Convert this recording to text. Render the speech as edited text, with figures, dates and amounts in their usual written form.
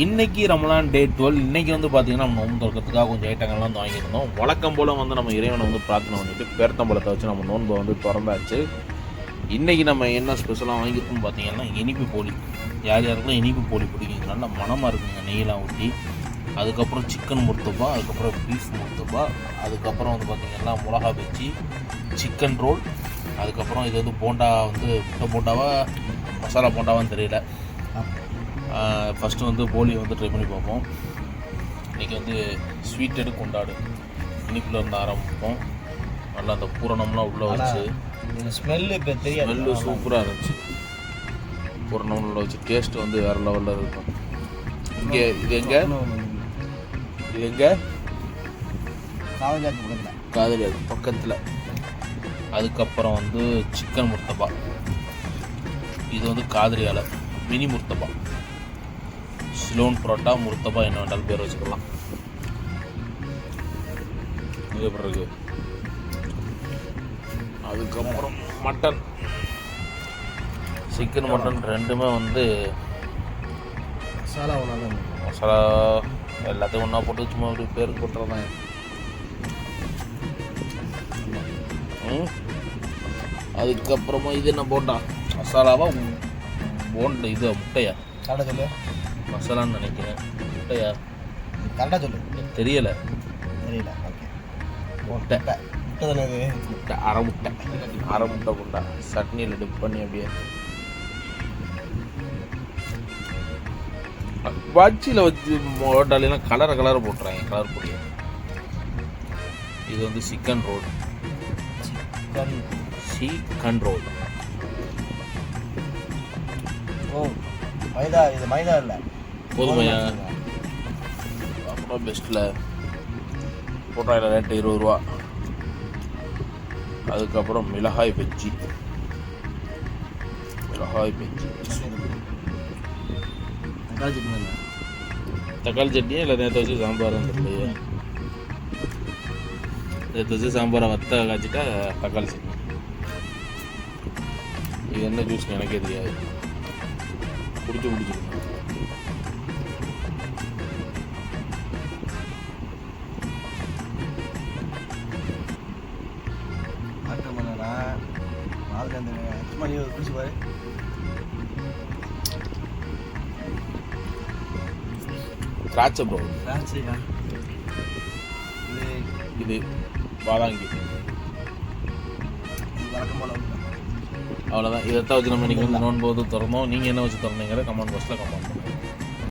இன்றைக்கி ரமலான் டே 12. இன்றைக்கி வந்து பார்த்திங்கன்னா நம்ம நோன்பு திறக்கிறதுக்காக கொஞ்சம் ஐட்டங்கள்லாம் வந்து வாங்கியிருந்தோம். வழக்கம் போல் வந்து நம்ம இறைவனை வந்து பிரார்த்தனை பண்ணிவிட்டு பேர்த்தம்பழத்தை வச்சு நம்ம நோன்பை வந்து திறந்தாச்சு. இன்றைக்கி நம்ம என்ன ஸ்பெஷலாக வாங்கியிருக்கோம்னு பார்த்தீங்கன்னா இனிப்பு போலி. யார் யாருக்குலாம் இனிப்பு போலி பிடிக்கும், நல்ல மனமாக இருக்குங்க நெய்யெலாம் ஊற்றி. அதுக்கப்புறம் சிக்கன் முர்த்தபா, அதுக்கப்புறம் பீஃப் முர்த்தபா, அதுக்கப்புறம் வந்து பார்த்திங்கன்னா மிளகா பஜ்ஜி, சிக்கன் ரோல், அதுக்கப்புறம் இது வந்து போண்டா, வந்து முட்டை போண்டாவா மசாலா போண்டாவான்னு தெரியல. ஃபஸ்ட்டு வந்து போலி வந்து ட்ரை பண்ணி பார்ப்போம். இன்றைக்கி வந்து ஸ்வீட்டடு கொண்டாடு இனிப்பில் இருந்து ஆரம்பிப்போம். நல்லா அந்த பூரணம்லாம் உள்ளே வச்சு ஸ்மெல்லு இப்போ தெரியாது, ஸ்மெல்லு சூப்பராக இருந்துச்சு. பூரணம் உள்ள வச்சு டேஸ்ட்டு வந்து வேறு லெவலில் இருக்கும். இங்கே இது எங்கே காதலியாக்கு பக்கத்தில். அதுக்கப்புறம் வந்து சிக்கன் முர்த்தபா, இது வந்து காதலியால் மினி முர்த்தபா, சிலோன் புரோட்டா, முர்த்தபா, என்ன வேண்டாலும் பேர் வச்சுக்கலாம். இது பிறகு அதுக்கப்புறம் மட்டன், சிக்கன் மட்டன் ரெண்டுமே வந்து மசாலா எல்லாத்தையும் ஒன்றா போட்டு சும்மா ஒரு பேருக்கு போட்டுறதாங்க. அதுக்கப்புறமா இது என்ன போண்டா மசாலாவா போண்டா, இது முட்டையா கரெக்டாக சொல்லு, மசாலான்னு நினைக்கிறேன். முட்டையா கரெக்டாக சொல்லு, தெரியல. ஓகே. முட்டை முட்டை தானே இது? முட்டை, அரை முட்டை போண்டா சட்னியில் டிப் பண்ணி அப்படியே பஜ்ஜியில் வச்சு போட்டாலாம் கலரை போட்டுறாங்க, கலர் பொடி. இது வந்து சிக்கன் ரோல், சிக்கன் ரோல். ஓ மைதா, இது மைதா இல்லை, கோதுமையா? அப்புறம் பெஸ்ட்டில் போட்டாயில் ரேட்டு 20 ரூபா. அதுக்கப்புறம் மிளகாய் பஜ்ஜி, தக்காளி சட்னியா இல்லை நேற்று வச்சு சாம்பார் தெரியலையே. நேற்று வச்சு சாம்பாரை வத்த காய்ச்சிட்டா தக்காளி சட்னி. இது என்ன ஜூஸ் எனக்கே தெரியாது, குடிச்சிருக்கேன். திராட்சை ப்ரோ, இது பாதாங்கி. அவ்வளோதான். இதைத்தான் வச்சு நம்ம இன்றைக்கி வந்து நோன்பு திறந்தோம். நீங்கள் என்ன வச்சு திறந்தீங்க கமெண்ட் பாக்ஸில் கமெண்ட்